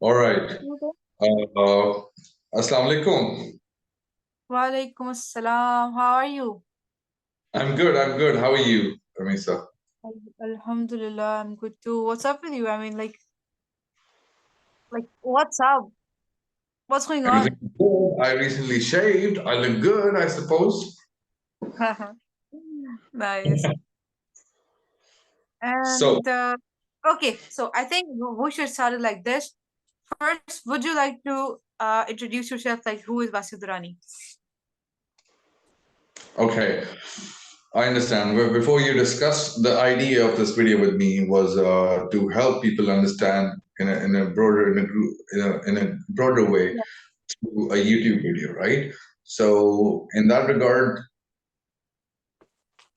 All right. Okay. Assalamu alaikum. Walaikum assalam. How are you? I'm good. I'm good. How are you, Ramisa? Alhamdulillah, I'm good too. What's up with you? I mean, what's up? What's going Everything on? good. I recently shaved. I look good, I suppose. Nice. So, And okay, so I think we should start it like this. First, would you like to introduce yourself? Like, who is Durrani? okay, I understand. Well, before you discuss, the idea of this video with me was to help people understand in a broader in a broader way Yeah. through a YouTube video, right? So, in that regard,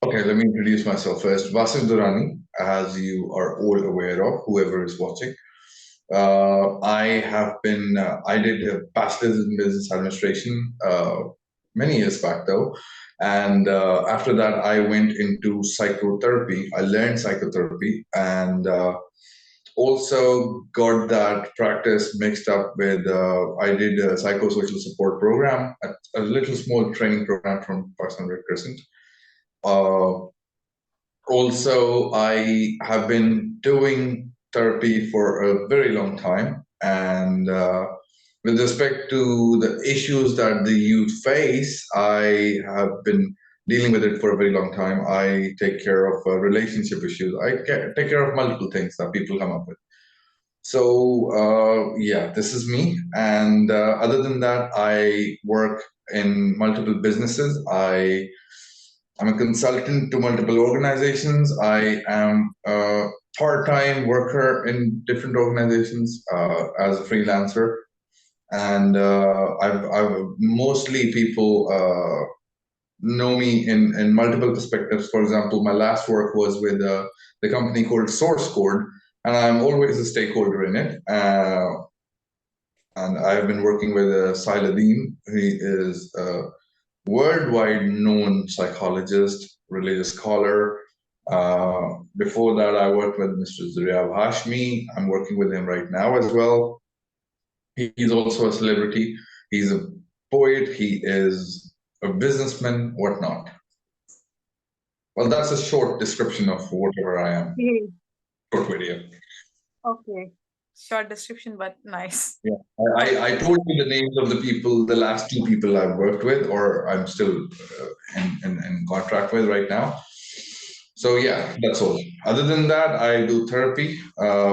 okay, let me introduce myself first. Wasif Durrani, as you are all aware of, whoever is watching. I did a bachelor's in business administration many years back though. And after that, I went into psychotherapy. I learned psychotherapy and also got that practice mixed up with, I did a psychosocial support program, a little small training program from Pakistan Red Crescent. Uh, Also, I have been doing therapy for a very long time. And with respect to the issues that the youth face, I have been dealing with it for a very long time. I take care of relationship issues. Take care of multiple things that people come up with. So, yeah, this is me. And other than that, I work in multiple businesses. I'm a consultant to multiple organizations. I am a part-time worker in different organizations as a freelancer, and I've mostly people know me in multiple perspectives. For example, my last work was with the company called Source Code, and I'm always a stakeholder in it. And I've been working with Sailadin, who is worldwide known psychologist, religious scholar. Before that, I worked with Mr. Zuriab Hashmi. I'm working with him right now as well. He's also a celebrity. He's a poet. He is a businessman, whatnot. Well, that's a short description of whatever I am. Short video. Okay. Short description, but nice. Yeah, I told you the names of the people, the last two people I've worked with, or I'm still in contract with right now. So yeah, that's all. Other than that, I do therapy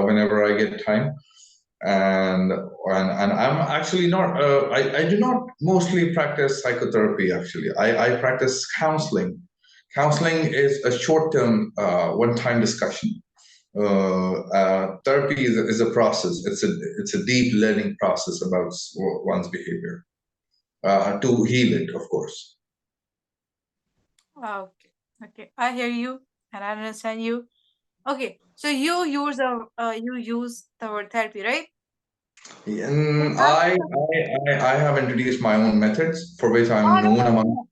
whenever I get time, and I'm actually not. I do not mostly practice psychotherapy. Actually, I practice counseling. Counseling is a short-term, one-time discussion. Therapy is a process. It's a deep learning process about one's behavior to heal it, of course. Okay. Okay. I hear you and I understand you. Okay. So you use the word therapy, right? In And that, I have introduced my own methods for which oh, I'm no, known no, no, among. no.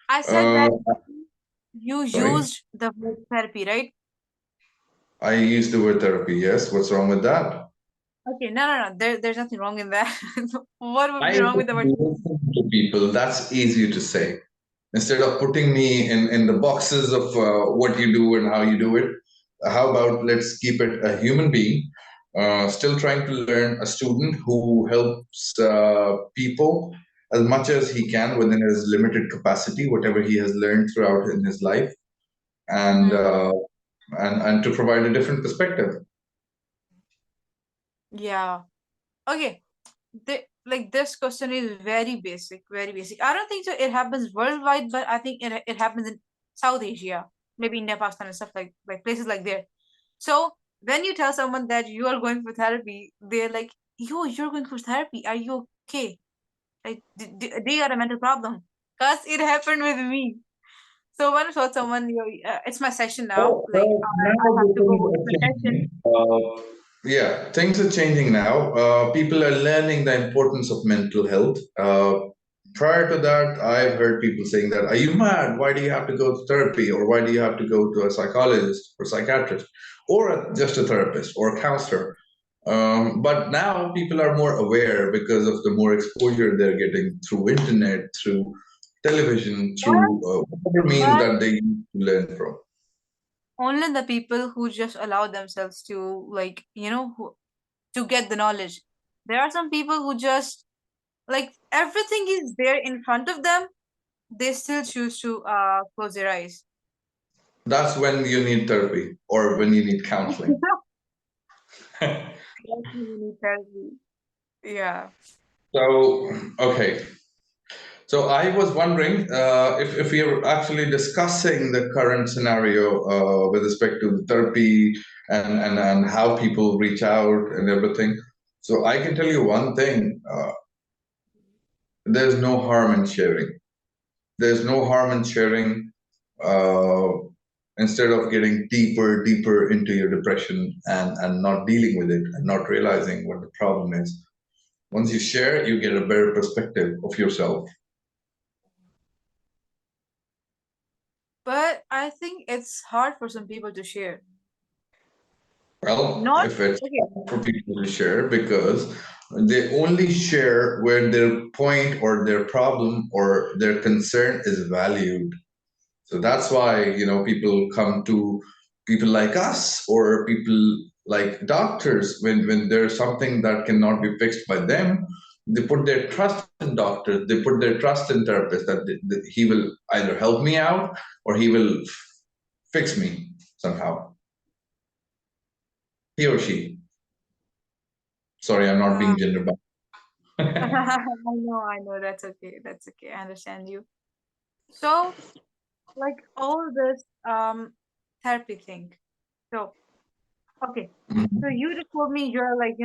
I said Uh, that you Sorry, used the word therapy, right? I used the word therapy. Yes, what's wrong with that? Okay, no. There's nothing wrong in that. What would be I wrong with the word therapy? listen to people. That's easier to say instead of putting me in the boxes of what you do and how you do it. How about let's keep it a human being, still trying to learn, a student who helps people as much as he can within his limited capacity, whatever he has learned throughout in his life, and Mm, uh, and to provide a different perspective. yeah. Okay. Like this question is very basic, very basic. I don't think so. It happens worldwide, but I think it happens in South Asia, maybe India, Pakistan, and stuff like places like there. So when you tell someone that you are going for therapy, they're like, "Yo, you're going for therapy? Are you okay? Like, do you got a mental problem?" Cause it happened with me. So when I told someone, it's my session now. Like, Now I have the to things go. It's are my session. changing. Yeah, things are changing now. People are learning the importance of mental health. Prior to that, I've heard people saying that, "Are you mad? Why do you have to go to therapy, or why do you have to go to a psychologist or psychiatrist, or just a therapist or a counselor?" But now people are more aware because of the more exposure they're getting through internet, through television, But through whatever means but that they use to learn from. only the people who just allow themselves to, like, to get the knowledge. There are some people who just, like, everything is there in front of them, they still choose to close their eyes. That's when you need therapy or when you need counseling. That's when you need therapy. Yeah. So, okay. So I was wondering if we are actually discussing the current scenario with respect to the therapy and how people reach out and everything. So I can tell you one thing: there's no harm in sharing. There's no harm in sharing. Uh, Instead of getting deeper into your depression and not dealing with it and not realizing what the problem is. Once you share, you get a better perspective of yourself. But I think it's hard for some people to share. Well, Not if it's okay. hard for people to share because they only share where their point or their problem or their concern is valued. So that's why, people come to people like us or people like doctors when there's something that cannot be fixed by them. They put their trust in doctors, they put their trust in therapists that he will either help me out or he will fix me somehow. He or she. Sorry, I'm not Uh, being gender biased. I know, that's okay. That's okay. I understand you. So, like, all this therapy thing. So, okay. So you just told me you're like,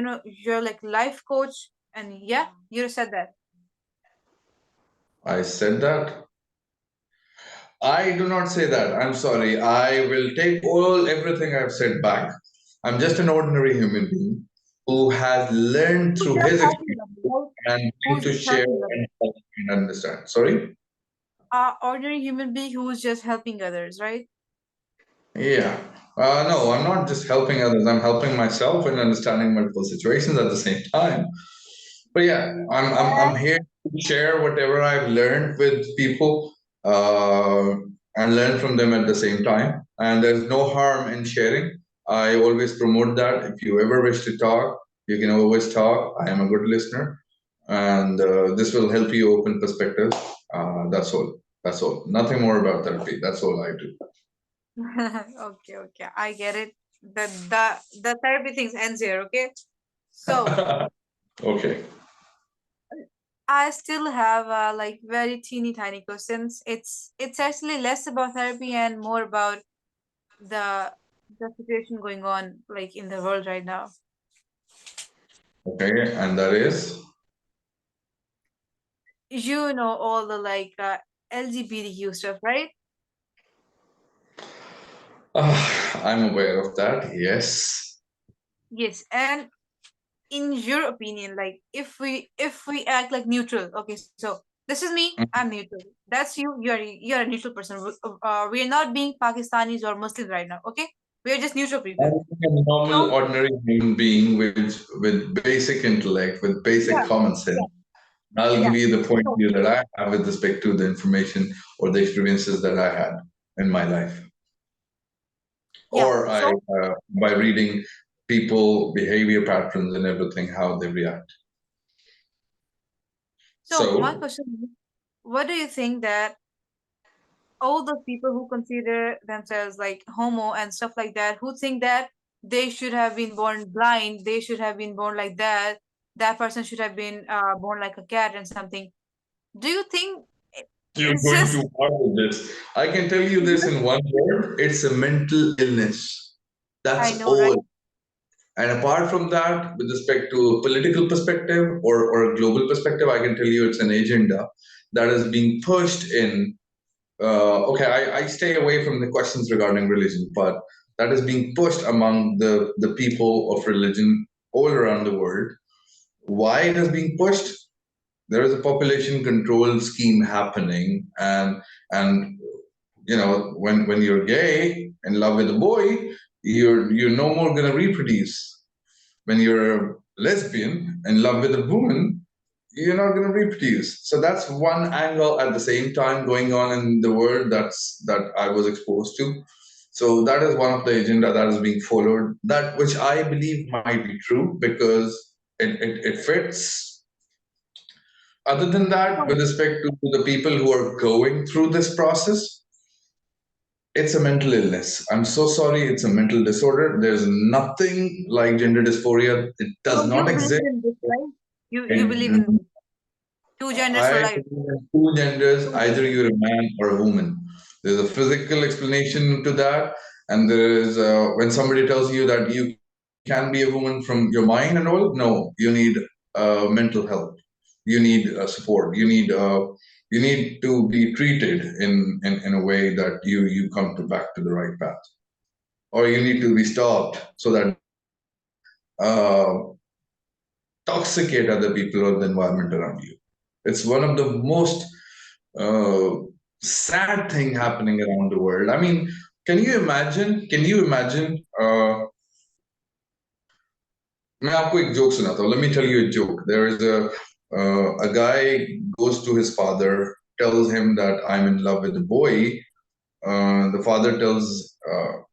you're like life coach, and yeah, you said that. I said that. I do not say that. I'm sorry. I will take everything I've said back. I'm just an ordinary human being who has learned Who's through just his helping experience them, right? and going Who's to just share helping them? and help and understand. Sorry? Ordinary human being who's just helping others, right? Yeah. No, I'm not just helping others. I'm helping myself and understanding multiple situations at the same time. But yeah, I'm here to share whatever I've learned with people uh, and learn from them at the same time. And there's no harm in sharing. I always promote that. If you ever wish to talk, you can always talk. I am a good listener, and this will help you open perspectives. That's all. That's all. Nothing more about therapy. That's all I do. Okay, okay, I get it. The therapy things ends here, okay? So Okay. I still have like very teeny tiny questions. It's actually less about therapy and more about the the situation going on like in the world right now. Okay. And that is. You know all the like LGBTQ stuff, right? I'm aware of that. Yes. Yes, and in your opinion, like if we act like neutral, okay, so this is me, I'm neutral. That's you. You're a neutral person. We're not being Pakistanis or Muslims right now, okay? We're just neutral people. I'm a So normal, ordinary human being with basic intellect, with basic yeah, common sense. yeah, I'll give yeah. you the point of So view that I have with respect to the information or the experiences that I had in my life, yeah. or by reading people behavior patterns and everything, how they react. So my So question is, what do you think that all those people who consider themselves like homo and stuff like that, who think that they should have been born blind, they should have been born like that, that person should have been born like a cat and something. Do you think you're it's going just too far with this. I can tell you this in one word: it's a mental illness. I That's know, right? all. And apart from that, with respect to a political perspective or a global perspective, I can tell you it's an agenda that is being pushed in. Okay, I stay away from the questions regarding religion, but that is being pushed among the people of religion all around the world. Why it is being pushed? There is a population control scheme happening, and when you're gay in love with a boy, you're no more gonna reproduce. When you're a lesbian in love with a woman, you're not going to reproduce. So that's one angle at the same time going on in the world that I was exposed to. So that is one of the agenda that is being followed. That which I believe might be true because it fits. Other than that, with respect to the people who are going through this process, it's a mental illness. I'm so sorry, it's a mental disorder. There's nothing like gender dysphoria. It So does you not believe exist. in this, right? You believe And in two genders for I life. believe in two genders, either you're a man or a woman. There's a physical explanation to that, and there is when somebody tells you that you can be a woman from your mind and all. No, you need mental help. You need support. You need to be treated in a way that you come to back to the right path, or you need to be stopped so that you don't toxicate other people or the environment around you. It's one of the most uh, sad thing happening around the world. I mean, can you imagine? Can you imagine? मैं आपको एक joke सुनाता हूँ. Let me tell you a joke. There is a guy goes to his father, tells him that I'm in love with a boy. The father tells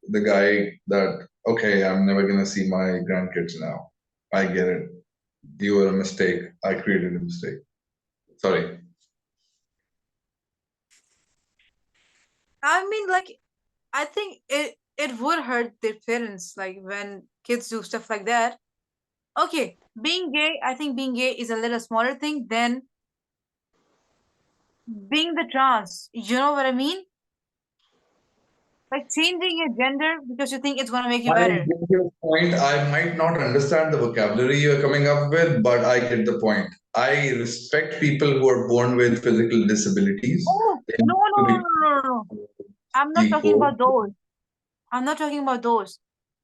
the guy that, okay, I'm never gonna see my grandkids now. I get it. You were a mistake. I created a mistake. Sorry. I mean, like, I think it would hurt their parents, like when kids do stuff like that. Okay, being gay, I think being gay is a little smaller thing than being the trans. You know what I mean? Like changing your gender because you think it's gonna make you I better. get your point. I might not understand the vocabulary you're coming up with, but I get the point. I respect people who are born with physical disabilities. Oh, They no, need no, to no, be no, no, no, no. I'm not talking equal. about those. I'm not talking about those.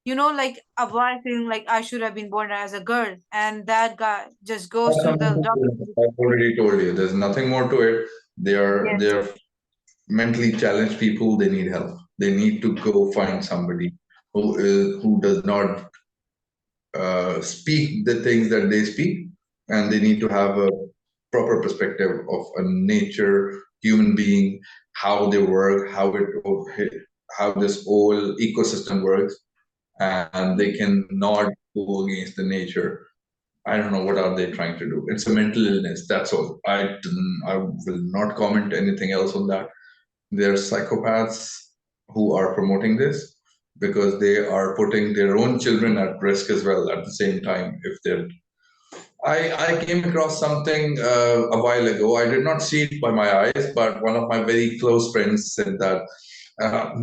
You know, like a boy feeling like I should have been born as a girl, and that guy just goes That's to something the doctor. different. I've already told you. There's nothing more to it. Yes. They're mentally challenged people. They need help. They need to go find somebody who does not speak the things that they speak, and they need to have a proper perspective of a nature, human being, how they work, how this whole ecosystem works, and they can not go against the nature. I don't know what are they trying to do. It's a mental illness. That's all. I will not comment anything else on that. They're psychopaths who are promoting this because they are putting their own children at risk as well at the same time. If they're, I came across something a while ago. I did not see it by my eyes, but one of my very close friends said that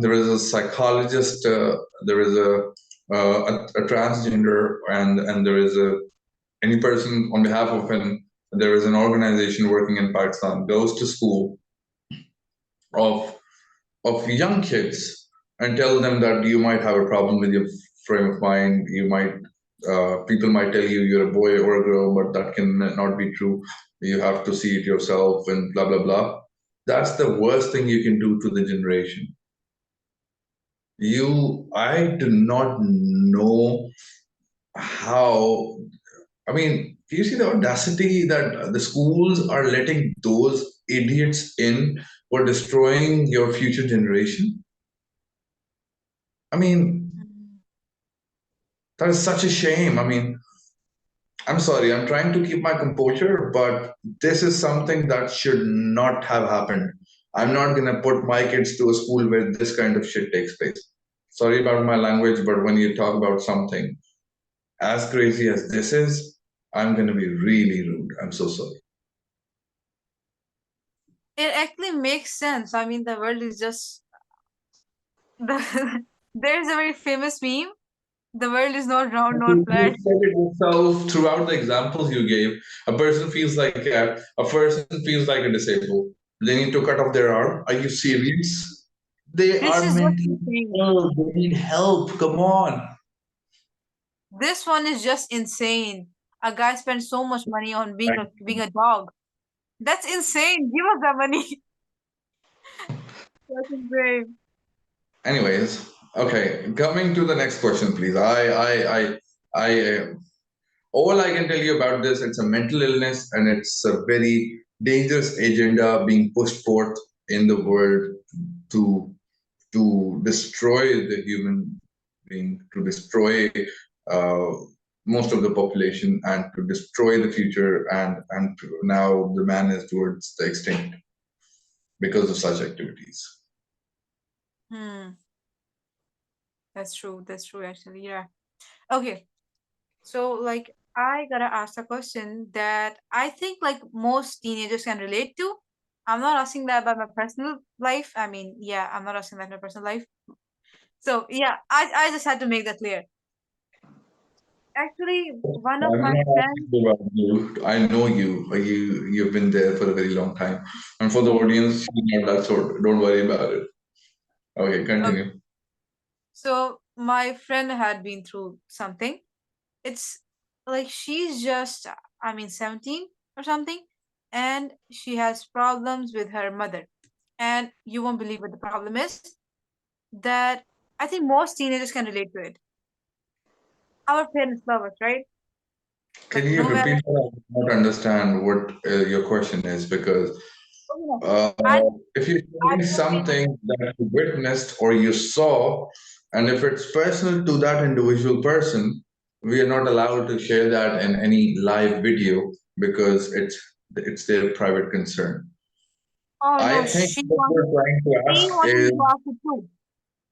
there is a psychologist, there is a transgender, and there is a any person on behalf of an there is an organization working in Pakistan goes to school of young kids and tell them that you might have a problem with your frame of mind. You might people might tell you you're a boy or a girl, but that can not be true. You have to see it yourself and blah blah blah. That's the worst thing you can do to the generation. I do not know how. I mean, do you see the audacity that the schools are letting those idiots in for destroying your future generation? I mean, Mm. that is such a shame. I mean, I'm sorry, I'm trying to keep my composure, but this is something that should not have happened. I'm not going to put my kids to a school where this kind of shit takes place. Sorry about my language, but when you talk about something as crazy as this is, I'm going to be really rude. I'm so sorry. It actually makes sense. I mean, the world is just there's a very famous meme. The world is not round nor You flat. said it yourself throughout the examples you gave. A person feels like a person feels like a disabled. They need to cut off their arm. Are you serious? They This are is just mentally insane. ill. They need help. Come on. This one is just insane. A guy spends so much money on being a dog. That's insane. Give us that money. That's insane. Anyways, okay. Coming to the next question, please. I All I can tell you about this, it's a mental illness and it's a very dangerous agenda being pushed forth in the world to destroy the human being, to destroy uh, most of the population, and to destroy the future. And now the man is towards the extinct because of such activities. That's true. That's true, actually. Yeah. Okay. So, like, I gotta ask a question that I think, like, most teenagers can relate to. I'm not asking that about my personal life. I mean, yeah, I'm not asking that about my personal life. So, yeah, I just had to make that clear. Actually, one of I'm my not friends. asking about you. I know you. You've been there for a very long time. And for the audience, you're not that sort. Don't worry about it. Okay, Okay. continue. So, my friend had been through something. It's like she's just, I mean, 17 or something, and she has problems with her mother. And you won't believe what the problem is, that I think most teenagers can relate to it. Our parents love us, right? Can Like, you no matter. repeat that? I do not understand what your question is, because Oh, no. uh, I if you tell I me don't mean. something that you witnessed or you saw, and if it's personal to that individual person, we are not allowed to share that in any live video because it's their private concern. Oh no, I think what you're trying to she ask wanted me is to ask it too.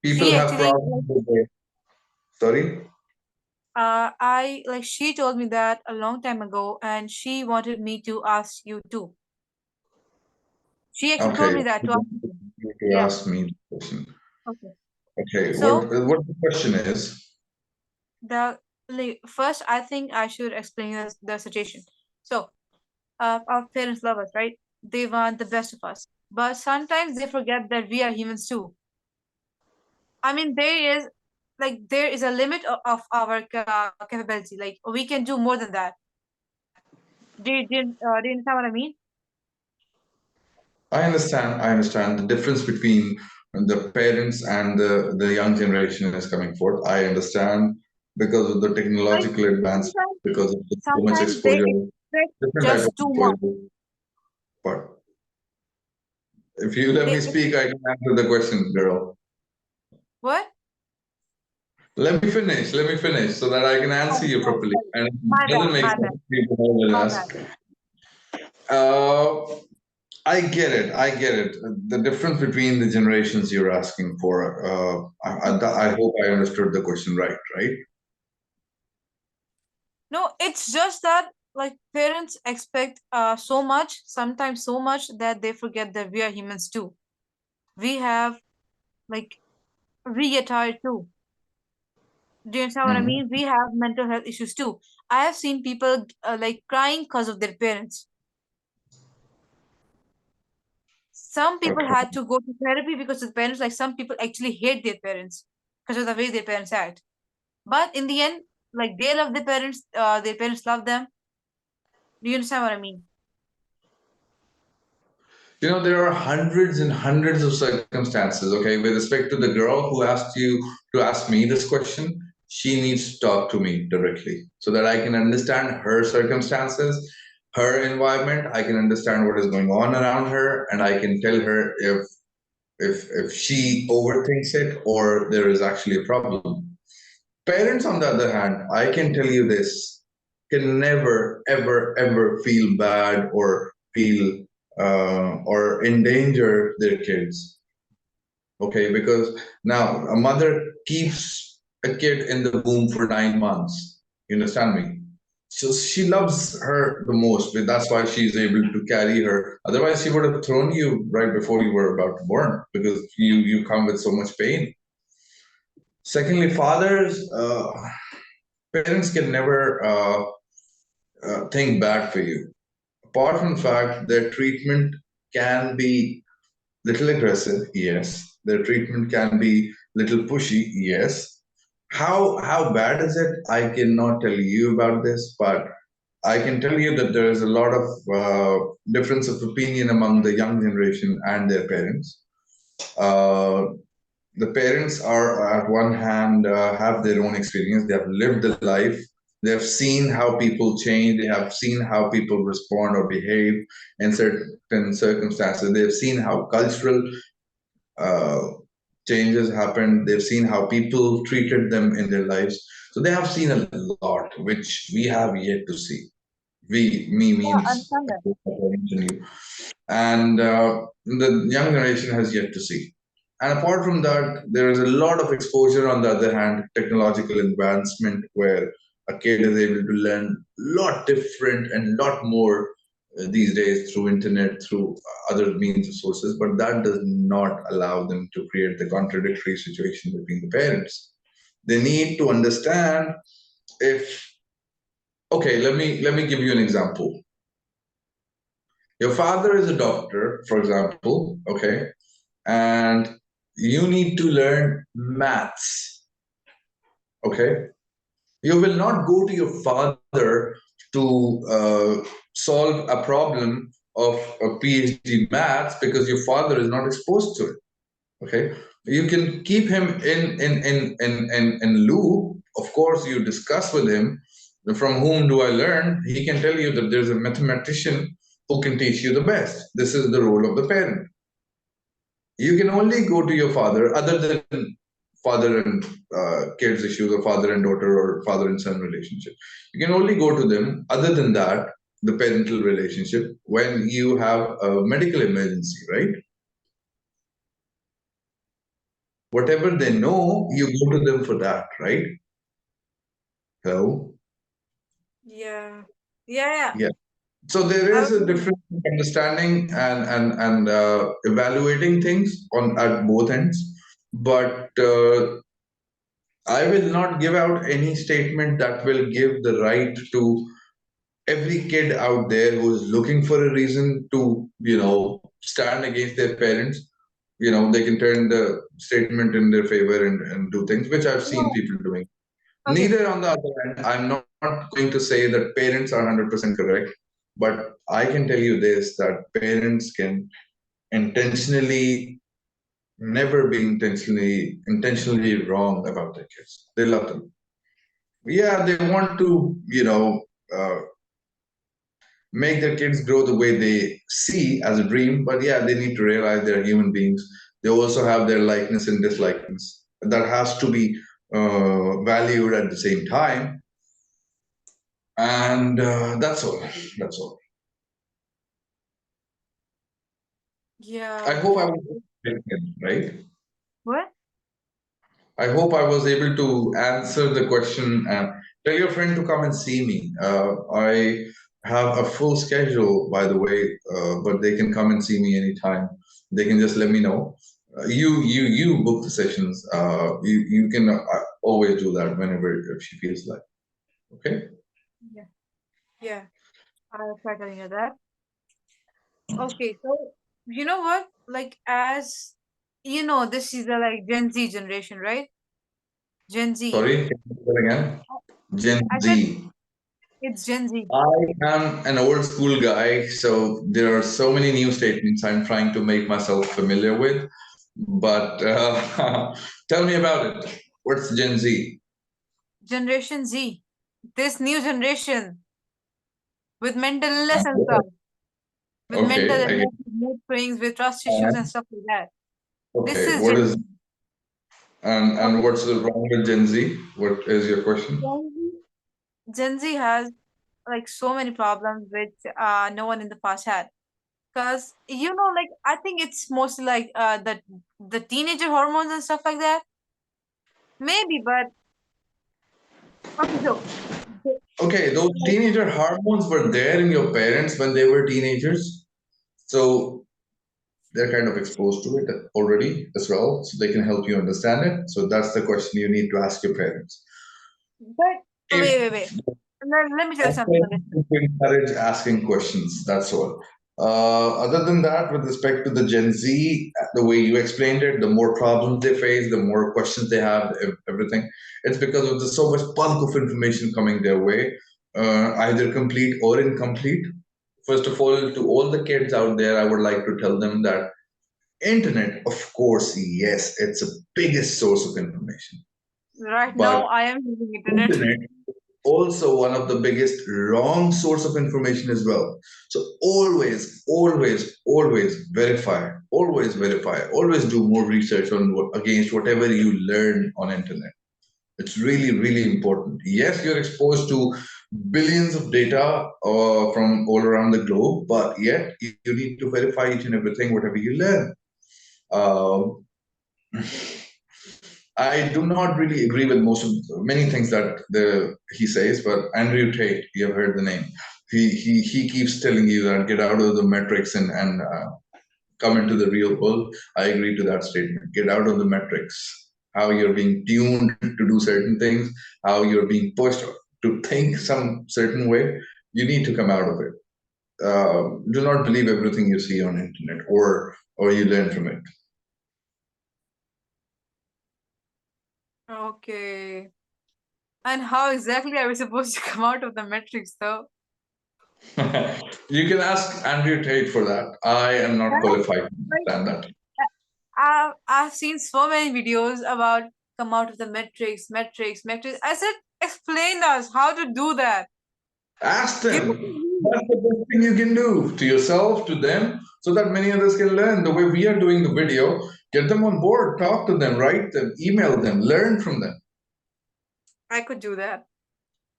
people She have actually, problems with their. Sorry? she told me that a long time ago, and she wanted me to ask you too. She actually told Okay. me that to ask you. To Yeah. ask me the question. Okay. Okay. So What the question is? the like, first, I think I should explain the situation. So, our parents love us, right? They want the best of us, but sometimes they forget that we are humans too. I mean, there is a limit of our capability. Like, we can do more than that. Do you understand what I mean? I understand. I understand the difference between the parents and the young generation is coming forth. I understand because of the Like, technological advancement, sometimes because of the, so much sometimes they exposure, expect different type of just too much. exposure. But if you let me They speak, I can answer the question, girl. what? Let me finish so that I can answer Oh, you sorry, properly. sorry. And if My it bad, doesn't make my sense, bad, people will my ask. bad. Uh, I get it. I get it. The difference between the generations you're asking for. I hope I understood the question right. Right? No, it's just that like parents expect so much, sometimes so much that they forget that we are humans too. We have like we get tired too. Do you understand what I Hmm. mean? We have mental health issues too. I have seen people like crying because of their parents. Some people Okay. had to go to therapy because of the parents. Like some people actually hate their parents because of the way their parents act. But in the end, like they love their parents love them. Do you understand what I mean? You know, there are hundreds and hundreds of circumstances. Okay, with respect to the girl who asked you to ask me this question, she needs to talk to me directly so that I can understand her circumstances, her environment. I can understand what is going on around her, and I can tell her if she overthinks it or there is actually a problem. Parents, on the other hand, I can tell you this, can never, ever, ever feel bad or feel or endanger their kids. Okay, because now a mother keeps a kid in the womb for 9 months. You understand me? So she loves her the most. But that's why she's able to carry her. Otherwise, she would have thrown you right before you were about to born because you come with so much pain. Secondly, fathers, parents can never think bad for you. Apart from the fact, their treatment can be little aggressive, yes. Their treatment can be little pushy, yes. How bad is it? I cannot tell you about this, but I can tell you that there is a lot of difference of opinion among the young generation and their parents. Uh, the parents are, at one hand, have their own experience. They have lived the life. They have seen how people change. They have seen how people respond or behave in certain circumstances. They've seen how cultural uh, changes happened. They've seen how people treated them in their lives. So they have seen a lot, which we have yet to see. Me Yeah, I means understand that. you, and the young generation has yet to see. And apart from that, there is a lot of exposure on the other hand, technological advancement where a kid is able to learn a lot different and lot more these days through internet, through other means of sources, but that does not allow them to create the contradictory situation between the parents. They need to understand if okay, let me give you an example. Your father is a doctor, for example, okay, and you need to learn maths, okay? You will not go to your father to solve a problem of a PhD maths because your father is not exposed to it, okay? You can keep him in loop. Of course, you discuss with him from whom do I learn. He can tell you that there's a mathematician who can teach you the best. This is the role of the parent. You can only go to your father, other than father and kids issues, or father and daughter, or father and son relationship. You can only go to them, other than that, the parental relationship, when you have a medical emergency, right? Whatever they know, you go to them for that, right? Hello? Yeah. Yeah, yeah. Yeah. So there I is would a agree. different understanding and evaluating things on at both ends, but I will not give out any statement that will give the right to every kid out there who is looking for a reason to, stand against their parents. They can turn the statement in their favor and do things, which I've seen No. people doing. Okay. Neither on the other hand, I'm not going to say that parents are 100% correct, but I can tell you this that parents can intentionally never be intentionally wrong about their kids. They love them. Yeah, they want to, make their kids grow the way they see as a dream, but yeah, they need to realize they're human beings. They also have their likeness and dislikeness. That has to be valued at the same time. And that's all. That's all. I Yeah. hope I was right. What? I hope I was able to answer the question. Tell your friend to come and see me. I have a full schedule, by the way, but they can come and see me anytime. They can just let me know. You book the sessions. You can always do that whenever if she feels like. Okay. Yeah. Yeah. I try telling you that. Okay, so you know what? Like as you know, this is the like Gen Z generation, right? Gen Z. Sorry, can you say that again? Gen I said Z. it's Gen Z. I am an old school guy, so there are so many new statements I'm trying to make myself familiar with. But tell me about it. What's Gen Z? Generation Z. This new generation with mental illness and Okay, stuff. With mental okay, I get. illness, with mood swings, with trust issues and And, stuff like that. This okay, is what Gen is Z. and Okay. what's wrong with Gen Z? What is your question? Gen Z, Gen Z has like so many problems which no one in the past had. Because like I think it's mostly like the teenager hormones and stuff like that. Maybe, but okay, so Okay, those like, teenager hormones were there in your parents when they were teenagers, so they're kind of exposed to it already as well, so they can help you understand it. So that's the question you need to ask your parents. but If wait. Let me tell you something on this. to encourage asking questions. That's all. Other than that, with respect to the Gen Z, the way you explained it, the more problems they face, the more questions they have, everything. It's because of the so much bulk of information coming their way, either complete or incomplete. First of all, to all the kids out there, I would like to tell them that internet, of course, yes, it's the biggest source of information. Right now, But I am using internet. internet also one of the biggest wrong source of information as well. So always verify. Always verify. Always do more research on against whatever you learn on internet. It's really important. Yes, you're exposed to billions of data from all around the globe, but yet you need to verify each and everything, whatever you learn. Um, I do not really agree with most of many things that he says, but Andrew Tate, you have heard the name. He keeps telling you that get out of the metrics and come into the real world. I agree to that statement. Get out of the metrics. How you're being tuned to do certain things, how you're being pushed to think some certain way. You need to come out of it. Do not believe everything you see on internet or you learn from it. Okay. And how exactly are we supposed to come out of the metrics, though? You can ask Andrew Tate for that. I am not qualified to understand that. I've seen so many videos about come out of the metrics. I said, explain us how to do that. Ask Give us them. a That's the best thing you can do to yourself, to them, so that many others can learn. The way we are doing the video, get them on board, talk to them, write them, email them, learn from them. I could do that.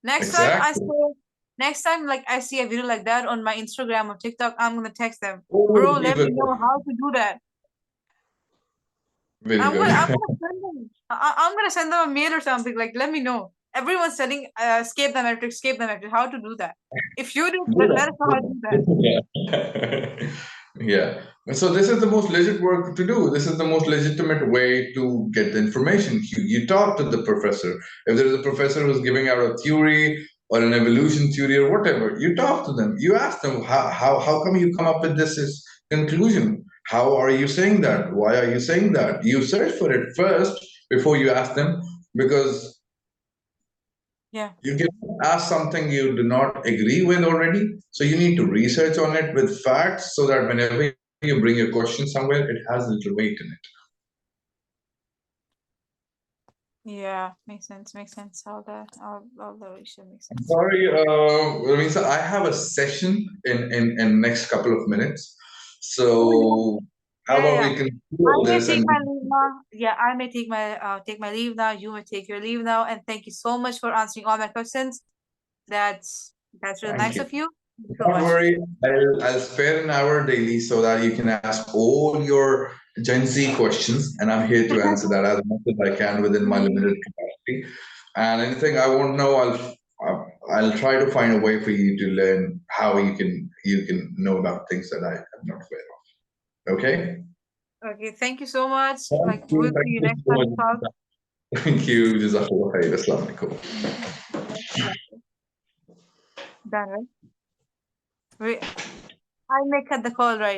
Exactly. Next time, like I see a video like that on my Instagram or TikTok, I'm gonna text them, Always bro. leave Let a me know how to do that. very good. I'm gonna send them a mail or something. Like, let me know. Everyone's telling, escape the metrics, how to do that. If you did, Do let us know how to do that. that. Yeah. So this is the most legit work to do. This is the most legitimate way to get the information. You talk to the professor. If there is a professor who's giving out a theory or an evolution theory or whatever, you talk to them. You ask them, how come you come up with this conclusion? How are you saying that? Why are you saying that? You search for it first before you ask them, because Yeah. you can ask something you do not agree with already. So you need to research on it with facts so that whenever you bring your question somewhere, it has a little weight in it. Yeah, makes sense. All the research makes sense. Sorry, Ravisa, I have a session in next couple of minutes. So how about Yeah. we can I do may this take and my leave now. Yeah, I may take my leave now. You may take your leave now. And thank you so much for answering all my questions. That's really thank nice you. of you. Thank you so Don't much. worry, I'll spare an hour daily so that you can ask all your Gen Z questions, and I'm here to answer that as much as I can within my limited capacity. And anything I won't know, I'll try to find a way for you to learn how you can know about things that I am not aware of. Okay? Okay, thank you so much. Thank Like, we'll you. see Thank you you next so time much. we talk. Thank you. Jazakallah khair. Assalamu alaikum. Done, right? I may cut the call right